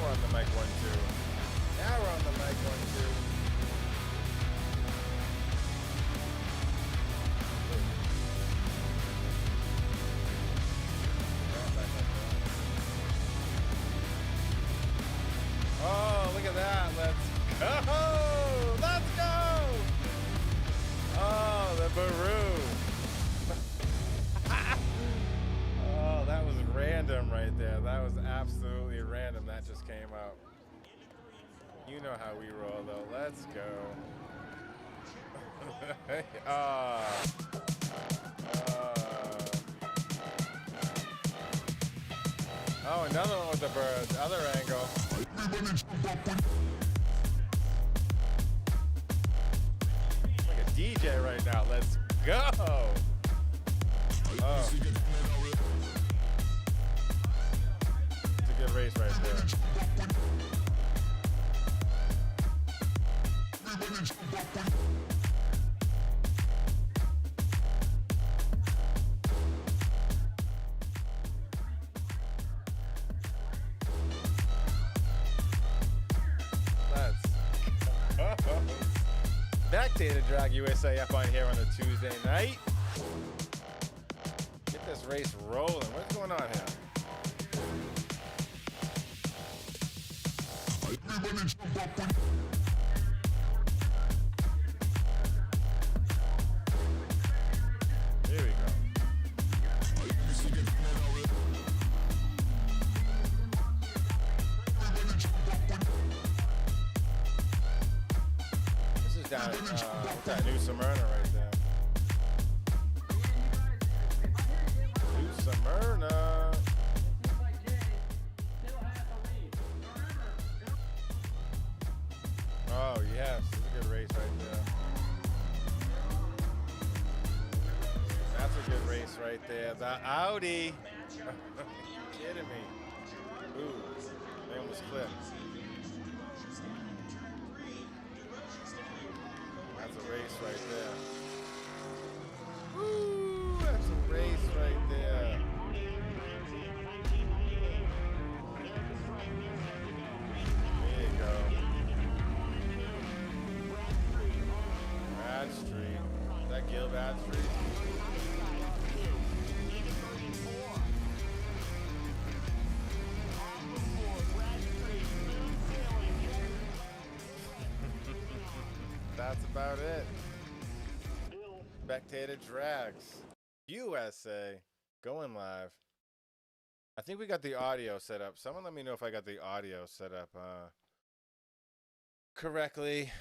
we're on the mic 1, 2. Now we're on the mic 1, 2. Oh, look at that. Let's go. Let's go. Oh, the Baru. Oh, that was random right there. That was absolutely random. That just came out. You know how we roll, though. Let's go. Oh, another one with the birds. Other angle. Like a DJ right now. Let's go. Oh. It's a good race right there. Spectator Drag USA up on here on a Tuesday night. Get this race rolling. What's going on here? Here we go. This is down at what's that? New Smyrna right there. New Smyrna. Oh yes, this is a good race right there. That's a good race right there. The Audi. Are you kidding me? Ooh, they almost clipped. That's a race right there. Woo, that's a race right there. There you go. Bad Street. Is that Gil Bad Street? That's about it. Spectator Drags USA going live. I think we got the audio set up. Someone let me know if I got the audio set up correctly.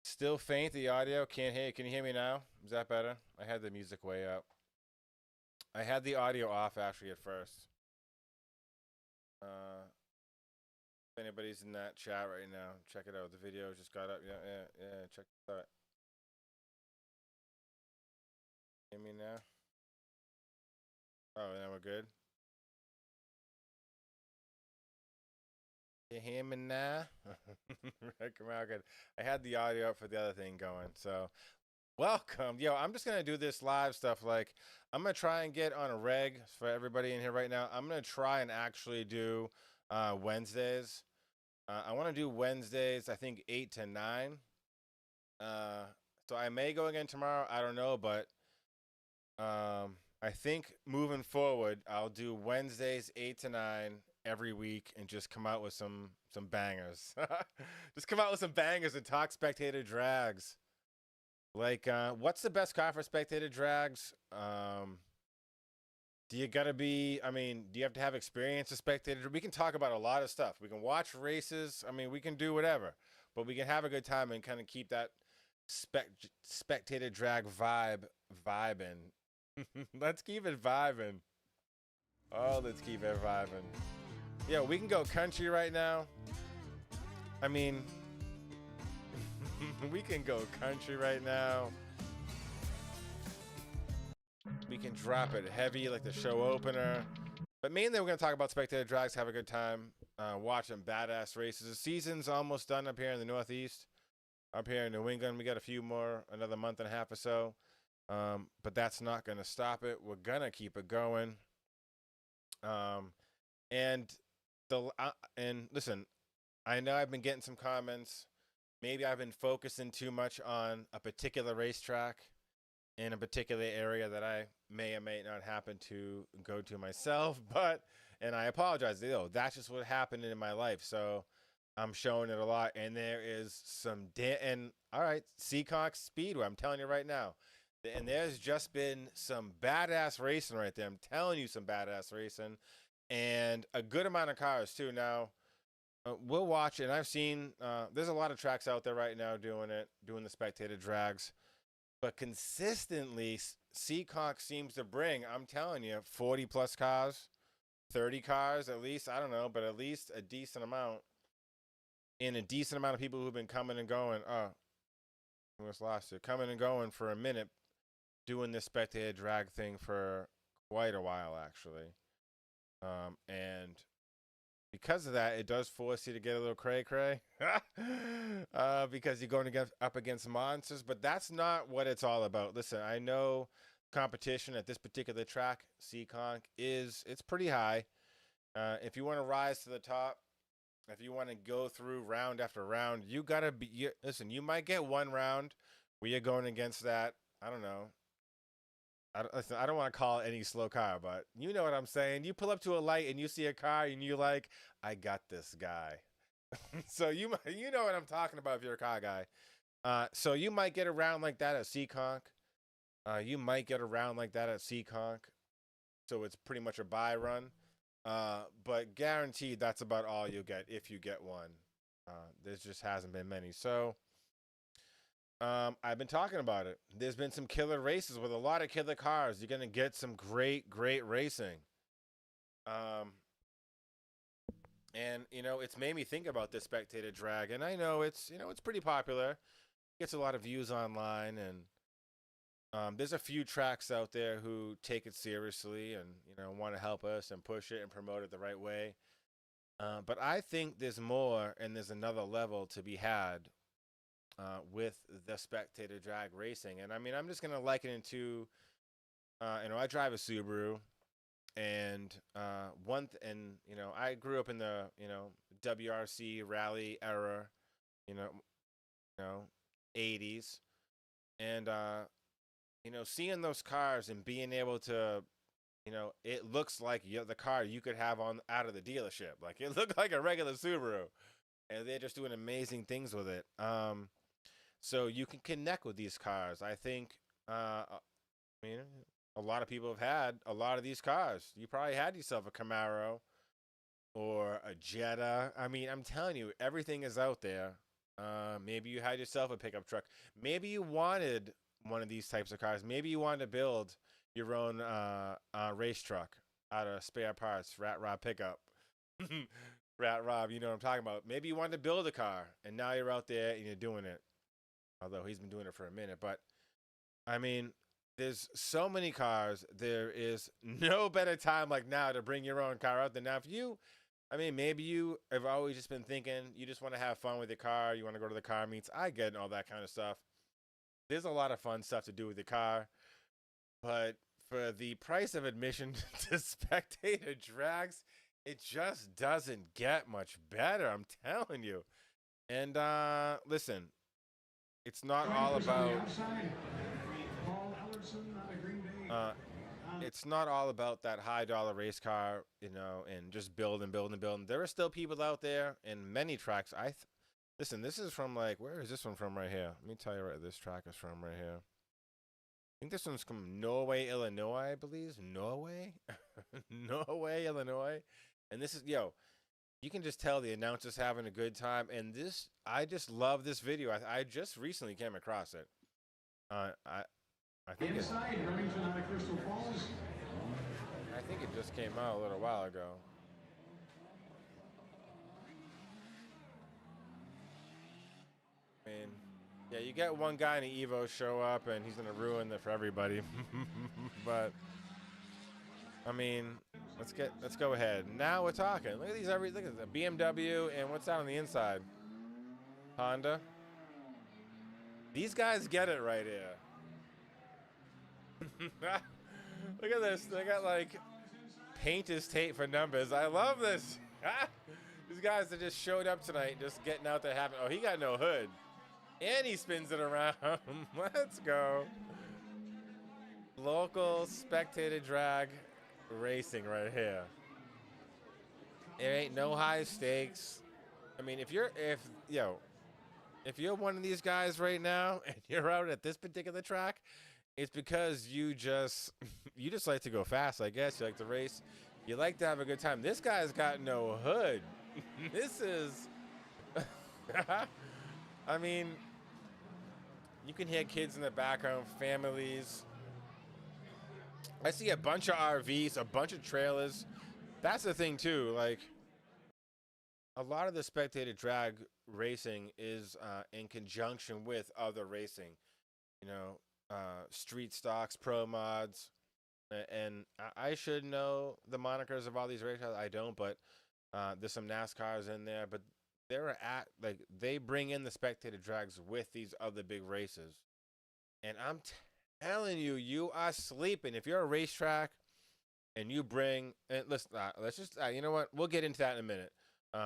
Still faint, the audio. Can't hear you. Can you hear me now? Is that better? I had the music way up. I had the audio off actually at first. If anybody's in that chat right now, check it out. The video just got up. Yeah. Check it out. Hear me now? Oh, now we're good. You hear me now? Good. I had the audio up for the other thing going. So, welcome. Yo, I'm just going to do this live stuff. Like, I'm going to try and get on a reg for everybody in here right now. I'm going to try and actually do Wednesdays. I want to do Wednesdays, I think 8 to 9. So I may go again tomorrow. I don't know, but I think moving forward, I'll do Wednesdays 8 to 9 every week and just come out with some bangers. Just come out with some bangers and talk Spectator Drags. Like, what's the best car for Spectator Drags? Do you gotta be, do you have to have experience as Spectator? We can talk about a lot of stuff. We can watch races. We can do whatever. But we can have a good time and kind of keep that Spectator Drag vibing. Let's keep it vibing. Oh, let's keep it vibing. Yeah, we can go country right now. We can go country right now. We can drop it heavy like the show opener. But mainly we're going to talk about Spectator Drags, have a good time, watching badass races. The season's almost done up here in the Northeast. Up here in New England, we got a few more, another month and a half or so. But that's not going to stop it. We're going to keep it going. And listen, I know I've been getting some comments. Maybe I've been focusing too much on a particular racetrack in a particular area that I may or may not happen to go to myself, but and I apologize. That's just what happened in my life. So I'm showing it a lot, and there is some and all right, Seacock Speedway. I'm telling you right now, and there's just been some badass racing right there. I'm telling you, some badass racing, and a good amount of cars too. Now we'll watch it. And I've seen there's a lot of tracks out there right now doing it, doing the spectator drags. But consistently, Seacock seems to bring, I'm telling you, 40 plus cars, 30 cars at least. I don't know, but at least a decent amount. And a decent amount of people who've been coming and going. Oh, I almost lost it. Coming and going for a minute, doing this spectator drag thing for quite a while, actually. And because of that, it does force you to get a little cray-cray because you're going up against monsters, but that's not what it's all about. Listen, I know competition at this particular track, Seaconk, it's pretty high. If you want to rise to the top, if you want to go through round after round, you got to be, listen, you might get one round where you're going against that, I don't know, I don't want to call it any slow car, but you know what I'm saying. You pull up to a light and you see a car and you're like, I got this guy. So you know what I'm talking about if you're a car guy. So you might get around like that at Seaconk. You might get around like that at Seaconk. So it's pretty much a buy run. But guaranteed that's about all you'll get if you get one. There just hasn't been many. So I've been talking about it. There's been some killer races with a lot of killer cars. You're gonna get some great racing. And it's made me think about this spectator drag, and I know it's pretty popular. Gets a lot of views online, and there's a few tracks out there who take it seriously and want to help us and push it and promote it the right way. But I think there's more, and there's another level to be had with the spectator drag racing. And I mean, I'm just going to liken it to, I drive a Subaru, and I grew up in the, WRC rally era, you know, 80s. And, seeing those cars and being able to, it looks like the car you could have out of the dealership. Like, it looked like a regular Subaru. And they're just doing amazing things with it. So you can connect with these cars. I think, a lot of people have had a lot of these cars. You probably had yourself a Camaro or a Jetta. I mean, I'm telling you, everything is out there. Maybe you had yourself a pickup truck. Maybe you wanted one of these types of cars. Maybe you wanted to build your own race truck out of spare parts, Rat Rob pickup. Rat Rob, you know what I'm talking about. Maybe you wanted to build a car, and now you're out there and you're doing it. Although he's been doing it for a minute. But, I mean, there's so many cars. There is no better time like now to bring your own car out there. Now, maybe you have always just been thinking you just want to have fun with your car. You want to go to the car meets. I get all that kind of stuff. There's a lot of fun stuff to do with the car. But for the price of admission to spectator drags, it just doesn't get much better. I'm telling you. And listen, it's not all about it's not all about that high dollar race car, and just build and build and build. There are still people out there in many tracks. Listen, this is from where is this one from right here? Let me tell you where this track is from right here. I think this one's from Norway, Illinois, I believe. Norway? Norway, Illinois. And this is, you can just tell the announcer's having a good time. And I just love this video. I just recently came across it. I think inside Remington out of Crystal Falls. I think it just came out a little while ago. I mean, yeah, you get one guy in the Evo show up and he's gonna ruin it for everybody. But I mean, let's go ahead. Now we're talking. Look at these look at the BMW, and what's that on the inside? Honda. These guys get it right here. Look at this. They got paint is tape for numbers. I love this. These guys that just showed up tonight, just getting out there having. Oh, he got no hood, and he spins it around. Let's go. Local spectator drag racing right here. There ain't no high stakes. I mean, if you're one of these guys right now and you're out at this particular track, it's because you just like to go fast, I guess. You like to race. You like to have a good time. This guy's got no hood. This is I mean, you can hear kids in the background, families. I see a bunch of RVs, a bunch of trailers. That's the thing too, like a lot of the spectator drag racing is in conjunction with other racing, you know, street stocks, pro mods, and I should know the monikers of all these races. I don't, but there's some NASCARs in there, but they bring in the spectator drags with these other big races, and I'm telling you, you are sleeping if you're a racetrack and you bring. And let's just you know what? We'll get into that in a minute.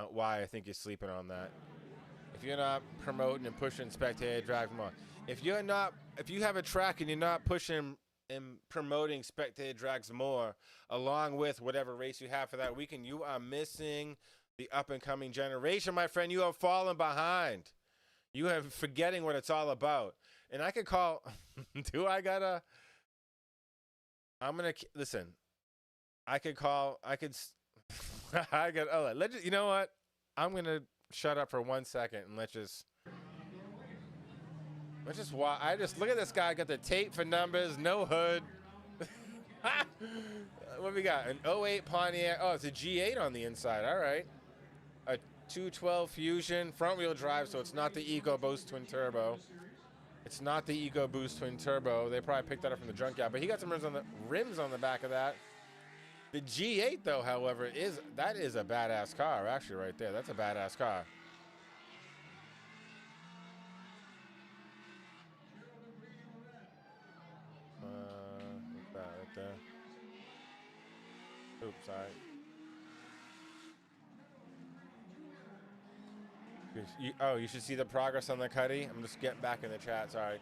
Why I think you're sleeping on that. If you're not promoting and pushing spectator drags more, if you have a track and you're not pushing and promoting spectator drags more, along with whatever race you have for that weekend, you are missing the up and coming generation, my friend. You have fallen behind. You are forgetting what it's all about. And I could call. I'm gonna listen. I could call. I could. I got. Oh, you know what? I'm gonna shut up for 1 second and let's just watch. I just look at this guy. Got the tape for numbers, no hood. What we got? An '08 Pontiac. Oh, it's a G8 on the inside. All right. A 212 Fusion front wheel drive, so it's not the EcoBoost twin turbo. It's not the EcoBoost twin turbo. They probably picked that up from the junkyard, but he got some rims on the back of that. The G8, though, however, is a badass car, actually, right there. That's a badass car. What's that right there? Oops, sorry. You should see the progress on the Cuddy. I'm just getting back in the chat, sorry.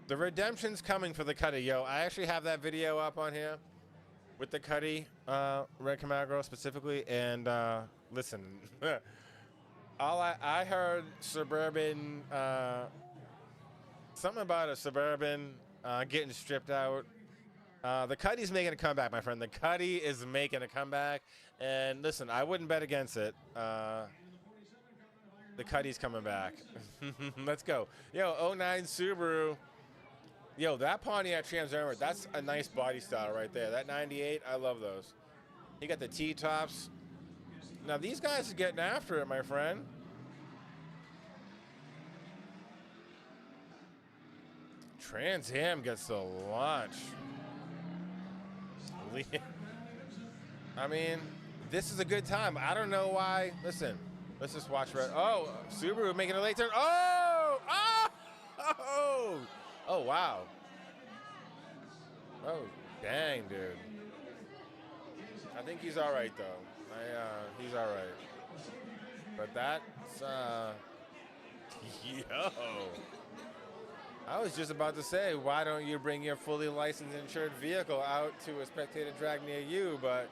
The redemption's coming for the Cuddy, yo. I actually have that video up on here with the Cuddy, Red Camaro specifically. And listen, I heard Suburban, something about a Suburban getting stripped out. The Cuddy's making a comeback, my friend. The Cuddy is making a comeback. And listen, I wouldn't bet against it. The Cuddy's coming back. Let's go. Yo, 09 Subaru. Yo, that Pontiac Trans Am, that's a nice body style right there. That 98, I love those. You got the T-tops. Now, these guys are getting after it, my friend. Trans Am gets the launch. I mean, this is a good time. I don't know why. Listen, let's just watch. Oh, Subaru making a late turn. Oh! Oh! Oh, wow. Oh, dang, dude. I think he's all right, though. He's all right. But that's, yo. I was just about to say, why don't you bring your fully licensed insured vehicle out to a spectator drag near you? But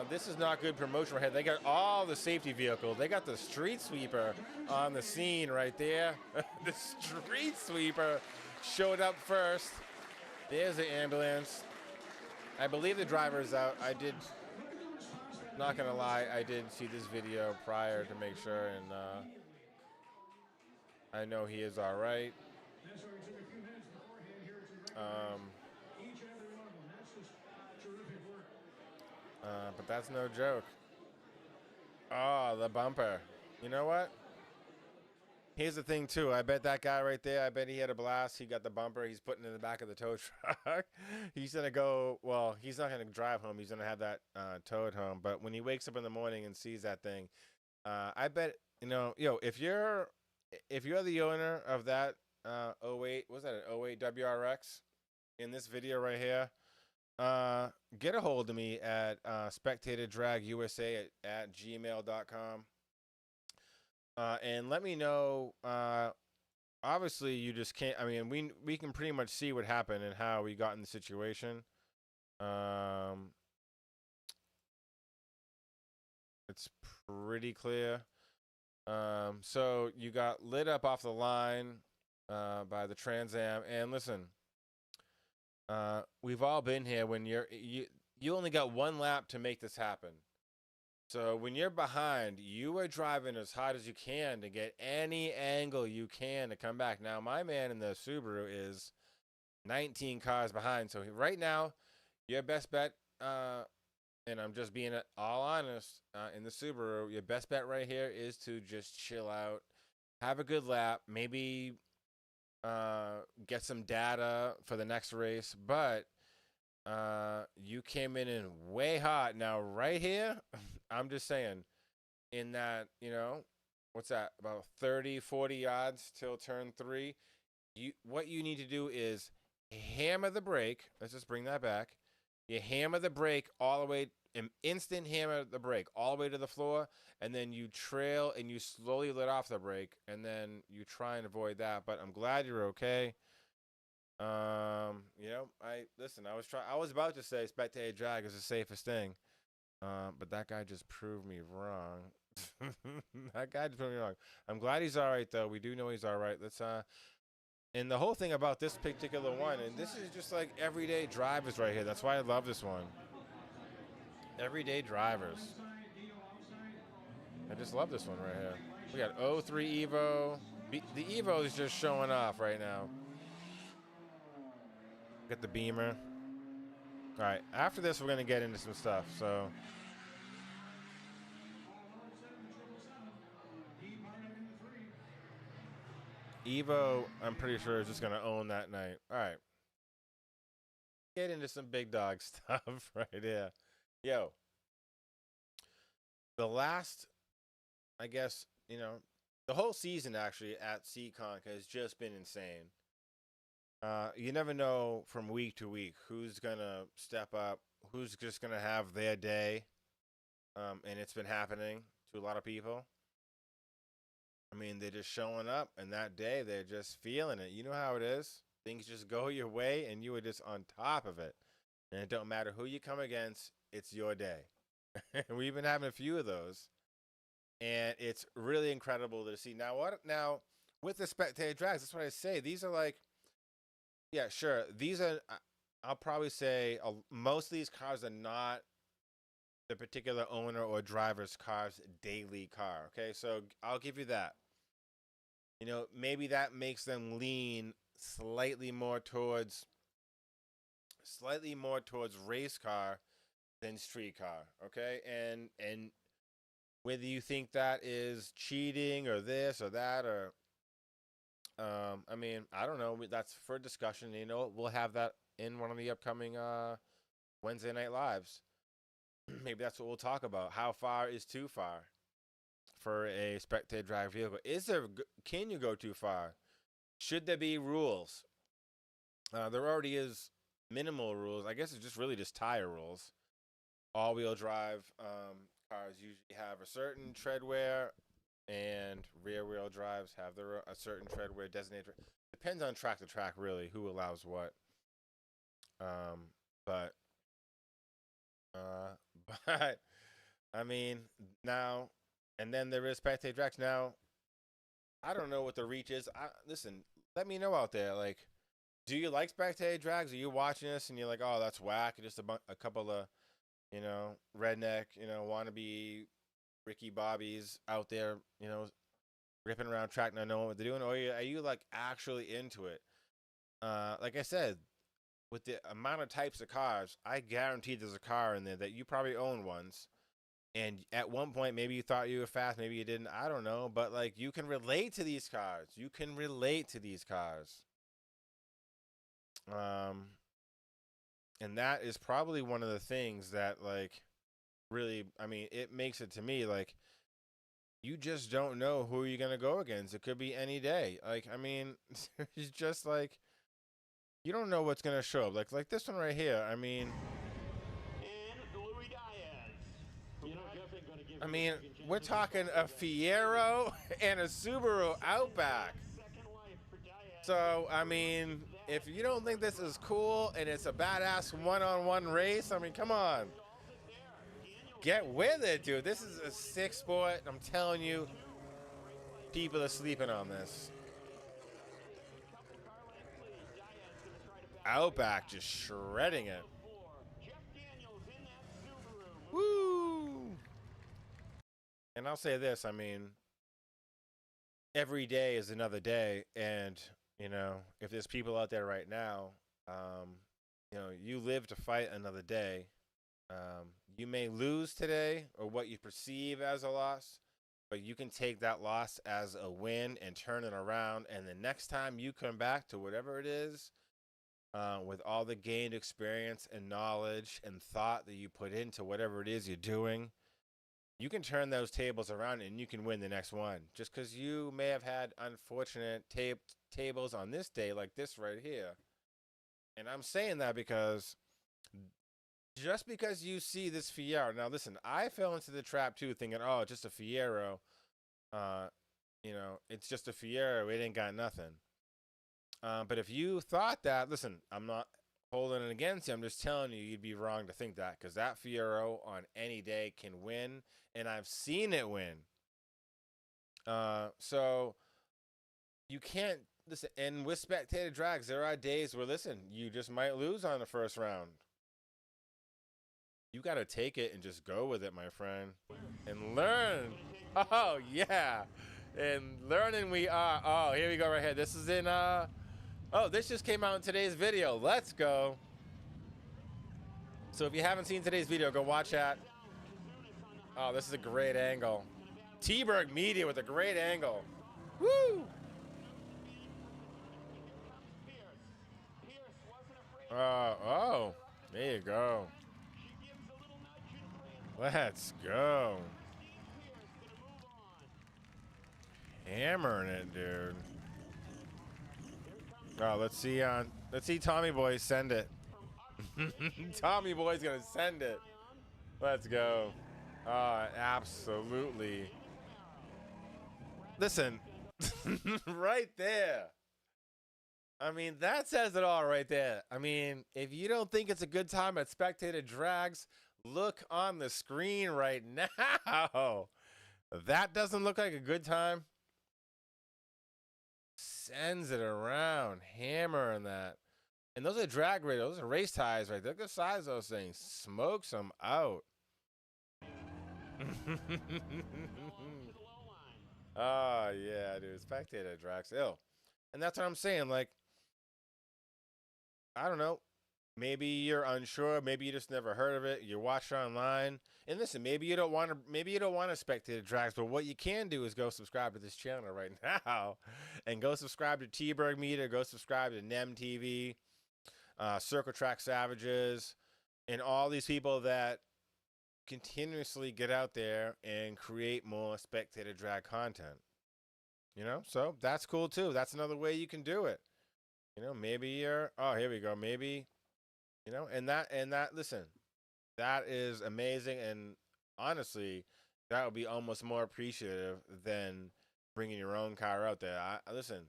this is not good promotion right here. They got all the safety vehicles. They got the street sweeper on the scene right there. The street sweeper showed up first. There's the ambulance. I believe the driver's out. Not gonna lie, I did see this video prior to make sure, and I know he is all right. But that's no joke. Oh, the bumper. You know what? Here's the thing, too. I bet that guy right there, I bet he had a blast. He got the bumper. He's putting it in the back of the tow truck. He's going to go, well, he's not going to drive home. He's going to have that towed home. But when he wakes up in the morning and sees that thing, I bet, if you're the owner of that 08, was that an 08 WRX in this video right here? get a hold of me at spectatordragusa at gmail.com. And let me know. Obviously, you just can't. I mean, we can pretty much see what happened and how we got in the situation. Um, it's pretty clear. So you got lit up off the line by the Trans Am, and listen, we've all been here when you only got one lap to make this happen. So when you're behind, you are driving as hard as you can to get any angle you can to come back. Now, my man in the Subaru is 19 cars behind. So right now, your best bet, and I'm just being all honest, in the Subaru, your best bet right here is to just chill out, have a good lap, maybe get some data for the next race. But you came in way hot. Now, right here, I'm just saying, in that, what's that, about 30, 40 yards till turn 3, what you need to do is hammer the brake. Let's just bring that back. You hammer the brake all the way, an instant hammer the brake all the way to the floor, and then you trail and you slowly let off the brake, and then you try and avoid that. But I'm glad you're okay. I was about to say spectator drag is the safest thing, but that guy just proved me wrong. That guy just proved me wrong. I'm glad he's all right though. We do know he's all right. And the whole thing about this particular one, and this is just like everyday drivers right here. That's why I love this one. Everyday drivers. I just love this one right here. We got 03 Evo. The Evo is just showing off right now. Get the Beamer. All right, after this, we're going to get into some stuff. So, Evo, I'm pretty sure, is just going to own that night. All right. Get into some big dog stuff right here. Yo, the last, I guess, the whole season actually at CConk has just been insane. You never know from week to week who's going to step up, who's just going to have their day. And it's been happening to a lot of people. I mean, they're just showing up, and that day they're just feeling it. You know how it is? Things just go your way, and you are just on top of it. And it don't matter who you come against, it's your day. We've been having a few of those, and it's really incredible to see. Now, with the spectator drags, that's what I say. These are like, yeah, sure. These are, I'll probably say, most of these cars are not the particular owner or driver's car's daily car. Okay, so I'll give you that. Maybe that makes them lean slightly more towards race car than street car. Okay, and whether you think that is cheating or this or that or I mean, I don't know. That's for discussion. We'll have that in one of the upcoming Wednesday night lives. Maybe that's what we'll talk about. How far is too far for a spectator drag vehicle? Can you go too far? Should there be rules? There already is minimal rules. I guess it's just really just tire rules. All-wheel drive cars usually have a certain tread wear, and rear-wheel drives have a certain tread wear designated. Depends on track to track, really, who allows what. But but I mean now, and then there is spectator drags. Now, I don't know what the reach is. Listen, let me know out there. Like, do you like spectator drags? Are you watching this and you're like, oh, that's whack? Just a couple of, redneck, wannabe Ricky Bobbies out there, ripping around track, not knowing what they're doing? Or are you like actually into it? Like I said, with the amount of types of cars, I guarantee there's a car in there that you probably own once. And at one point, maybe you thought you were fast, maybe you didn't. I don't know. But, like, you can relate to these cars. And that is probably one of the things that, like, really, I mean, it makes it to me, like, you just don't know who you're going to go against. It could be any day. Like, I mean, it's just like, you don't know what's gonna show up. Like this one right here. I mean, we're talking a Fiero and a Subaru Outback. So, I mean, if you don't think this is cool and it's a badass one-on-one race, I mean, come on. Get with it, dude. This is a sick sport. I'm telling you, people are sleeping on this. Outback just shredding it. Woo! And I'll say this, I mean, every day is another day, and you know, if there's people out there right now, you know, you live to fight another day. You may lose today, or what you perceive as a loss, but you can take that loss as a win and turn it around. And the next time you come back to whatever it is, with all the gained experience and knowledge and thought that you put into whatever it is you're doing, you can turn those tables around and you can win the next one. Just because you may have had unfortunate tables on this day, like this right here. And I'm saying that because just because you see this Fiero, now listen, I fell into the trap too, thinking, oh, it's just a Fiero. You know, it's just a Fiero. It ain't got nothing. But if you thought that, listen, I'm not holding it against you. I'm just telling you, you'd be wrong to think that, because that Fiero on any day can win, and I've seen it win. So you can't listen. And with Spectator Drags, there are days where, listen, you just might lose on the first round. You got to take it and just go with it, my friend, and learn. Oh, yeah. And learning we are. Oh, here we go right here. This is in, oh, this just came out in today's video. Let's go. So if you haven't seen today's video, go watch that. Oh, this is a great angle. T-Berg Media with a great angle. Woo! Oh, there you go. Let's go. Hammering it, dude. Oh, let's see Tommy Boy send it. Tommy Boy's gonna send it. Let's go. Absolutely. Listen, right there. I mean, that says it all right there. I mean, if you don't think it's a good time at Spectator Drags, look on the screen right now. That doesn't look like a good time. Sends it around, hammering that. And those are drag radios, those are race ties right there. Look at the size of those things. Smokes them out. Oh, yeah, dude. Spectator Drags. Ill. And that's what I'm saying. Like, I don't know. Maybe you're unsure. Maybe you just never heard of it. You watch it online. And listen, maybe you don't want to Spectator Drags, but what you can do is go subscribe to this channel right now. And go subscribe to T-Berg Media. Go subscribe to NEM TV, Circle Track Savages, and all these people that continuously get out there and create more Spectator Drag content. You know, so that's cool too. That's another way you can do it. You know, maybe you're, oh, here we go. Maybe, you know, and that, listen, that is amazing. And honestly, that would be almost more appreciative than bringing your own car out there. Listen,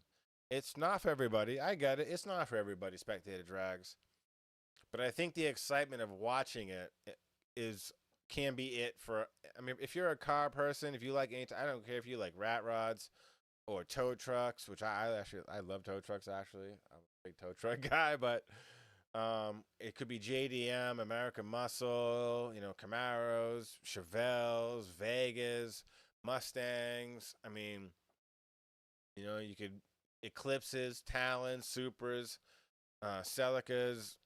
it's not for everybody. I get it. It's not for everybody, Spectator Drags. But I think the excitement of watching it can be it for, I mean, if you're a car person, if you like, I don't care if you like rat rods or tow trucks, which I love tow trucks, actually. I'm a big tow truck guy, but it could be JDM, American Muscle, you know, Camaros, Chevelles, Vegas, Mustangs. I mean, you know, you could Eclipses, Talons, Supras, Celicas.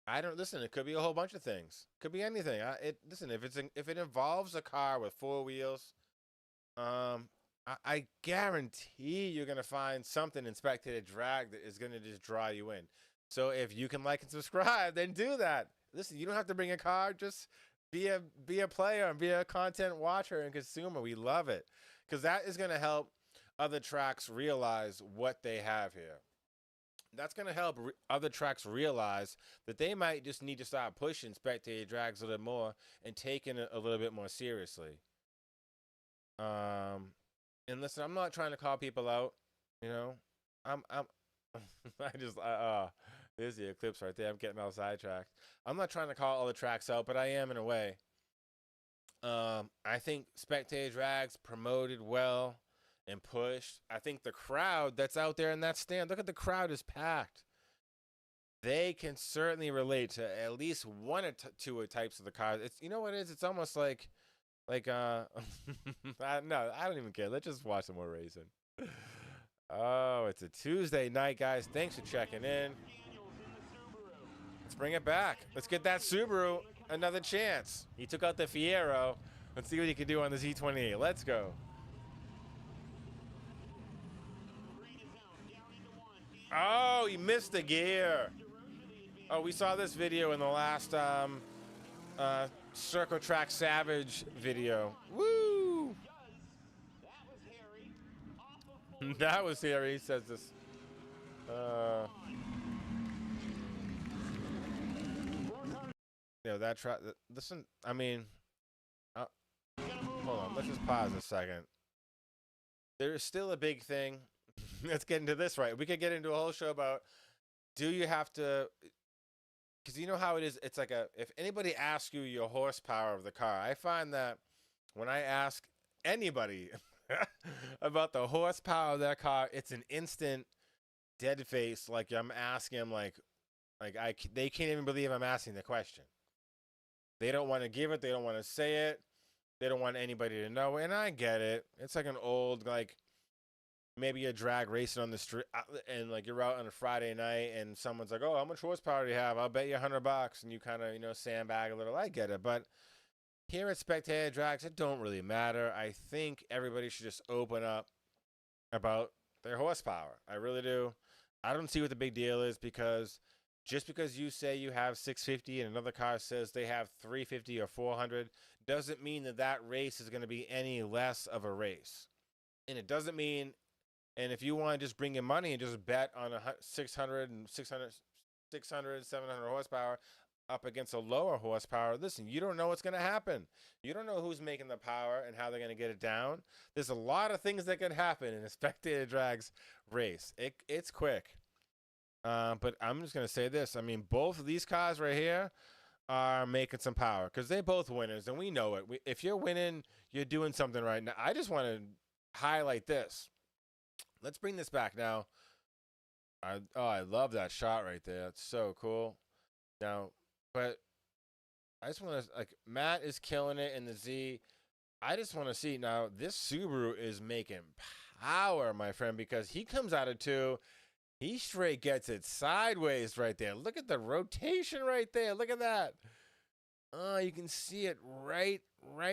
I don't listen. It could be a whole bunch of things. Could be anything. Listen. If it involves a car with four wheels, I guarantee you're gonna find something in Spectator Drag that is gonna just draw you in. So if you can like and subscribe, then do that. Listen, you don't have to bring a car. Just be a player and be a content watcher and consumer. We love it because that is gonna help other tracks realize what they have here. That's going to help other tracks realize that they might just need to start pushing spectator drags a little more and taking it a little bit more seriously. And listen, I'm not trying to call people out, you know. I'm I just there's the eclipse right there. I'm getting all sidetracked. I'm not trying to call all the tracks out, but I am in a way. I think spectator drags promoted well and pushed. I think the crowd that's out there in that stand, look at the crowd is packed. They can certainly relate to at least one or two types of the cars. It's, you know what it is? It's almost like no, I don't even care. Let's just watch some more racing. Oh, it's a Tuesday night, guys. Thanks for checking in. Let's bring it back. Let's get that Subaru another chance. He took out the Fiero. Let's see what he can do on the Z28. Let's go. Oh, he missed the gear. Oh, we saw this video in the last Circle Track Savage video. Woo! That was hairy, says this. You know, that track. Listen, I mean, hold on. Let's just pause a second. There is still a big thing. Let's get into this, right? We could get into a whole show about, do you have to, because you know how it is. It's like if anybody asks you your horsepower of the car, I find that when I ask anybody about the horsepower of that car, it's an instant dead face. Like I'm asking them, they can't even believe I'm asking the question. They don't want to give it. They don't want to say it. They don't want anybody to know. And I get it. It's like an old, like, maybe a drag racing on the street, and like you're out on a Friday night and someone's like, oh, how much horsepower do you have? I'll bet you $100. And you kind of, sandbag a little. I get it. But here at Spectator Drags, it don't really matter. I think everybody should just open up about their horsepower. I really do. I don't see what the big deal is, because just because you say you have 650 and another car says they have 350 or 400 doesn't mean that race is going to be any less of a race. And it doesn't mean, and if you want to just bring in money and just bet on 600, 700 horsepower up against a lower horsepower, listen, you don't know what's going to happen. You don't know who's making the power and how they're going to get it down. There's a lot of things that could happen in a Spectator Drags race. It's quick. But I'm just going to say this. I mean, both of these cars right here are making some power because they're both winners, and we know it. If you're winning, you're doing something right. Now, I just want to highlight this. Let's bring this back now. I love that shot right there. It's so cool. Now, but I just want to, Matt is killing it in the Z. I just want to see now, this Subaru is making power, my friend, because he comes out of 2. He straight gets it sideways right there. Look at the rotation right there. Look at that. Oh, you can see it right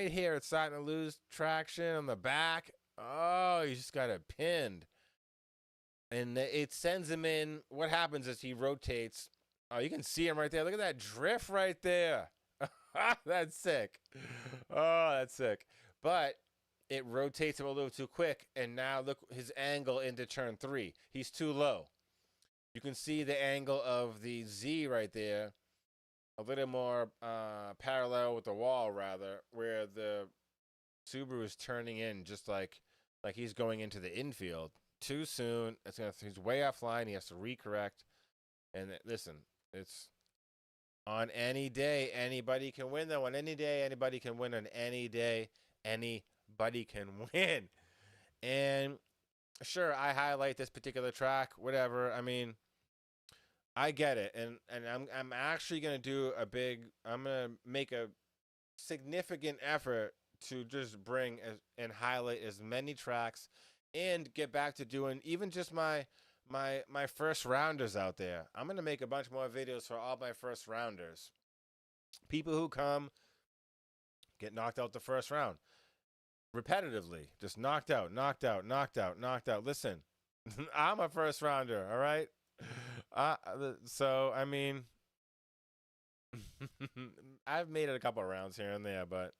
here. It's starting to lose traction on the back. Oh, he just got it pinned. And it sends him in. What happens is he rotates. Oh, you can see him right there. Look at that drift right there. That's sick. Oh, that's sick. But it rotates him a little too quick. And now look his angle into turn 3. He's too low. You can see the angle of the Z right there, a little more parallel with the wall, rather, where the Subaru is turning in just like he's going into the infield. Too soon. He's way offline. He has to recorrect. And listen, it's on any day, anybody can win, though. On any day, anybody can win. On any day, anybody can win. And sure, I highlight this particular track, whatever. I mean, I get it, and I'm actually gonna do I'm gonna make a significant effort to just bring and highlight as many tracks, and get back to doing even just my first rounders out there. I'm gonna make a bunch more videos for all my first rounders. People who come get knocked out the first round repetitively, just knocked out. Listen, I'm a first rounder, all right? So I mean, I've made it a couple of rounds here and there, but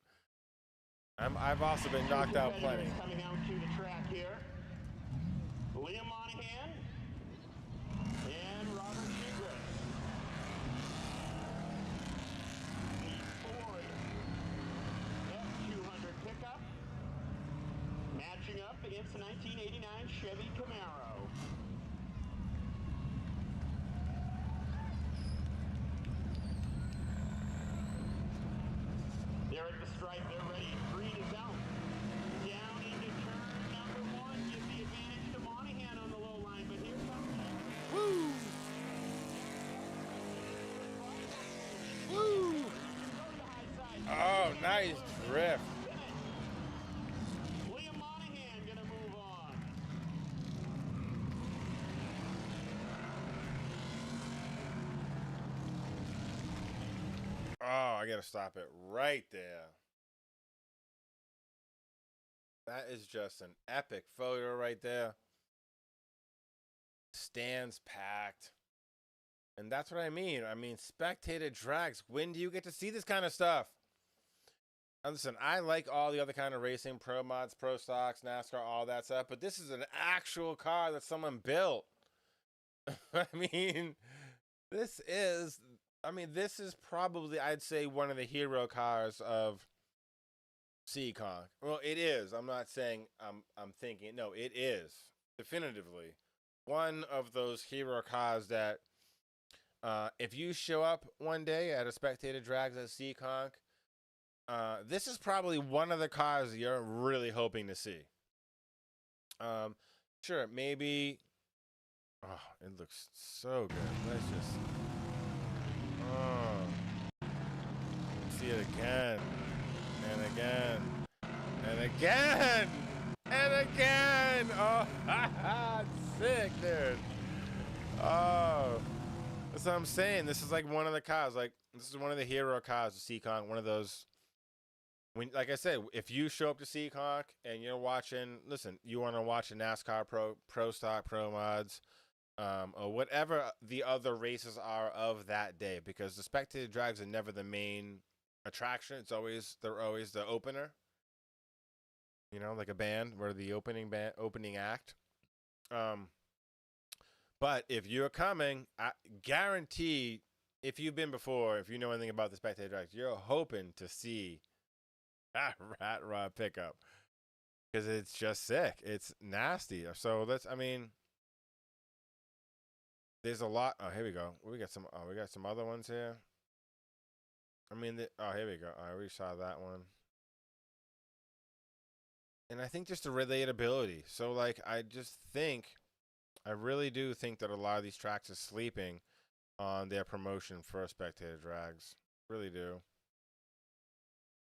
I've also been knocked out plenty. Coming out to the track here, Liam Monahan, and Matching up against the 1989 Chevy Camaro. They're at the stripe, they're ready. Green is out. Down into turn number one. Give the advantage to Monahan on the low line, but here comes. Woo! Woo! Oh, nice drift. William Monahan gonna move on. Oh, I gotta stop it right there. That is just an epic photo right there. Stands packed. And that's what I mean. I mean, spectator drags. When do you get to see this kind of stuff? And listen, I like all the other kind of racing, pro mods, pro stocks, NASCAR, all that stuff, but this is an actual car that someone built. I mean, this is probably, I'd say, one of the hero cars of Seekonk. Well, it is. I'm not saying I'm thinking. No, it is definitively one of those hero cars that if you show up one day at a spectator drags at Seekonk, this is probably one of the cars you're really hoping to see. Sure, maybe. Oh, it looks so good. Let's just. Oh, see it again, and again, and again, and again. Oh, sick, dude. Oh, that's what I'm saying. This is like one of the cars. Like, this is one of the hero cars of Seekonk. One of those. When, like I said, if you show up to Seekonk and you're watching, listen, you want to watch a NASCAR pro stock, pro mods, or whatever the other races are of that day, because the spectator drags are never the main attraction. They're always the opener. You know, like a band, where the opening act. But if you're coming, I guarantee, if you've been before, if you know anything about the spectator drags, you're hoping to see that rat rod pickup, because it's just sick. It's nasty. So there's a lot. Oh, here we go. We got some other ones here. I mean, here we go. I already saw that one. And I think just the relatability. So, like, I really do think that a lot of these tracks are sleeping on their promotion for spectator drags. Really do.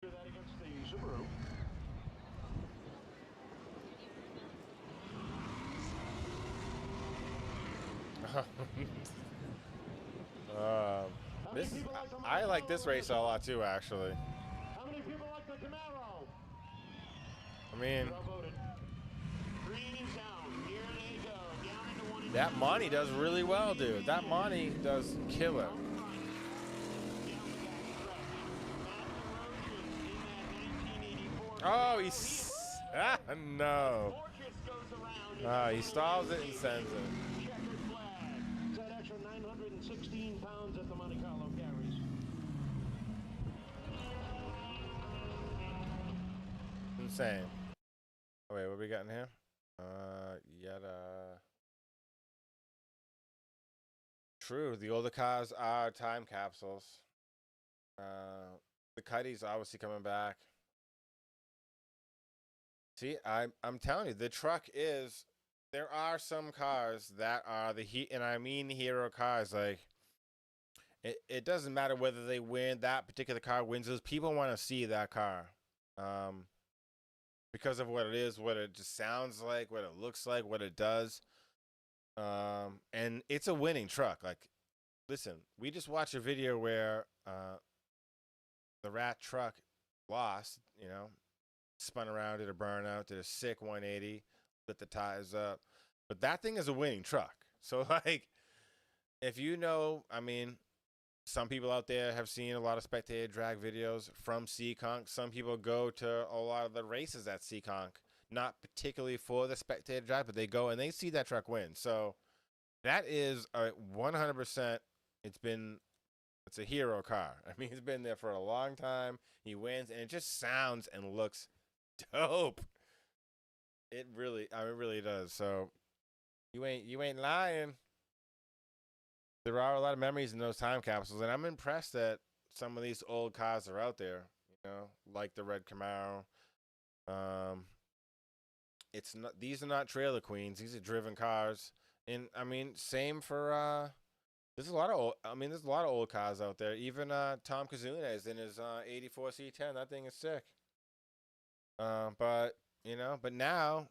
Do that against the Subaru. I like this race a lot too, actually. How many people like the Camaro? I mean, Green is down. Here they go. Down into one. that Monty does really well, dude. That Monty does kill it. Oh, he's no. He stalls it and sends it. Checkered flag. That extra 916 pounds that the Monte Carlo carries. Insane. Oh, wait, what we got in here? True, the older cars are time capsules. The Cuddy's obviously coming back. See, I'm telling you, the truck is. There are some cars that are and I mean hero cars. Like, it doesn't matter whether they win. That particular car wins. Those people want to see that car, because of what it is, what it just sounds like, what it looks like, what it does. And it's a winning truck. Like, listen, we just watched a video where the rat truck lost. You know. Spun around, did a burnout, did a sick 180, lit the tires up. But that thing is a winning truck. So, like, if you know, I mean, some people out there have seen a lot of spectator drag videos from Seekonk. Some people go to a lot of the races at Seekonk, not particularly for the spectator drag, but they go and they see that truck win. So, that is a 100%. It's a hero car. I mean, he's been there for a long time. He wins, and it just sounds and looks dope. It really does. So you ain't lying. There are a lot of memories in those time capsules, and I'm impressed that some of these old cars are out there. You know, like the red Camaro. Um, it's not. These are not trailer queens. These are driven cars. And I mean, same for there's a lot of there's a lot of old cars out there. Even Tom Kazuna is in his 84 C10. That thing is sick. But but now,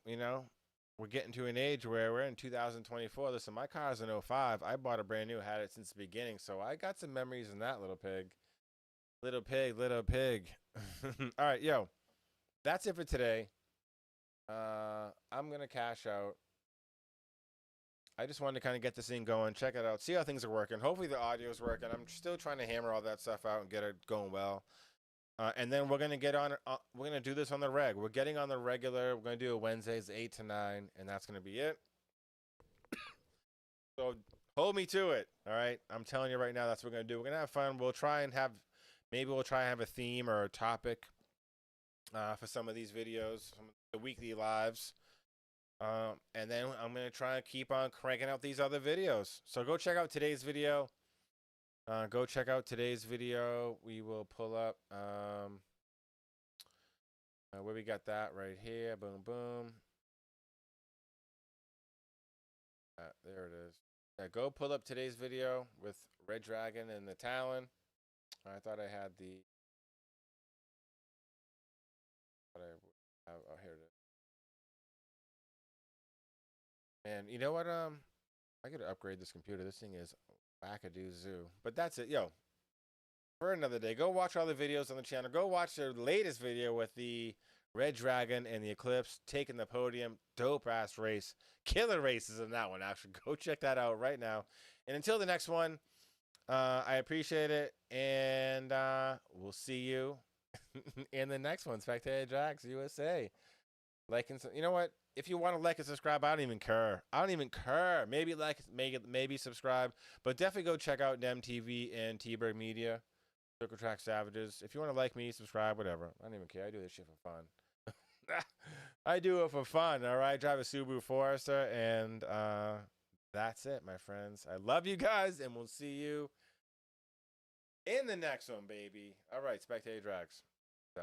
we're getting to an age where we're in 2024. Listen, my car's an '05. I bought a brand new, had it since the beginning. So I got some memories in that little pig. Little pig, little pig. All right, yo. That's it for today. I'm going to cash out. I just wanted to kind of get this thing going, check it out, see how things are working. Hopefully the audio is working. I'm still trying to hammer all that stuff out and get it going well. And then we're gonna get on. We're gonna do this on the reg. We're getting on the regular. We're gonna do it Wednesdays 8 to 9, and that's gonna be it. So hold me to it. All right. I'm telling you right now, that's what we're gonna do. We're gonna have fun. We'll try and have a theme or a topic for some of these videos, some of the weekly lives. And then I'm going to try and keep on cranking out these other videos. So go check out today's video. We will pull up where we got that right here. Boom, boom. There it is. Go pull up today's video with Red Dragon and the Talon. I thought I had the... Oh, here it is. And you know what? I gotta upgrade this computer. This thing is wackadoo zoo. But that's it, yo. For another day, go watch all the videos on the channel. Go watch the latest video with the Red Dragon and the Eclipse taking the podium. Dope ass race, killer races in that one. Actually, go check that out right now. And until the next one, I appreciate it, and we'll see you in the next one. Spectator Drags USA. Like and you know what? If you want to like and subscribe, I don't even care. Maybe like, maybe subscribe, but definitely go check out NemTV and T-Bird Media, Circle Track Savages. If you want to like me, subscribe, whatever. I don't even care. I do this shit for fun. I do it for fun. All right, drive a Subaru Forester, and that's it, my friends. I love you guys, and we'll see you in the next one, baby. All right, Spectator Drags.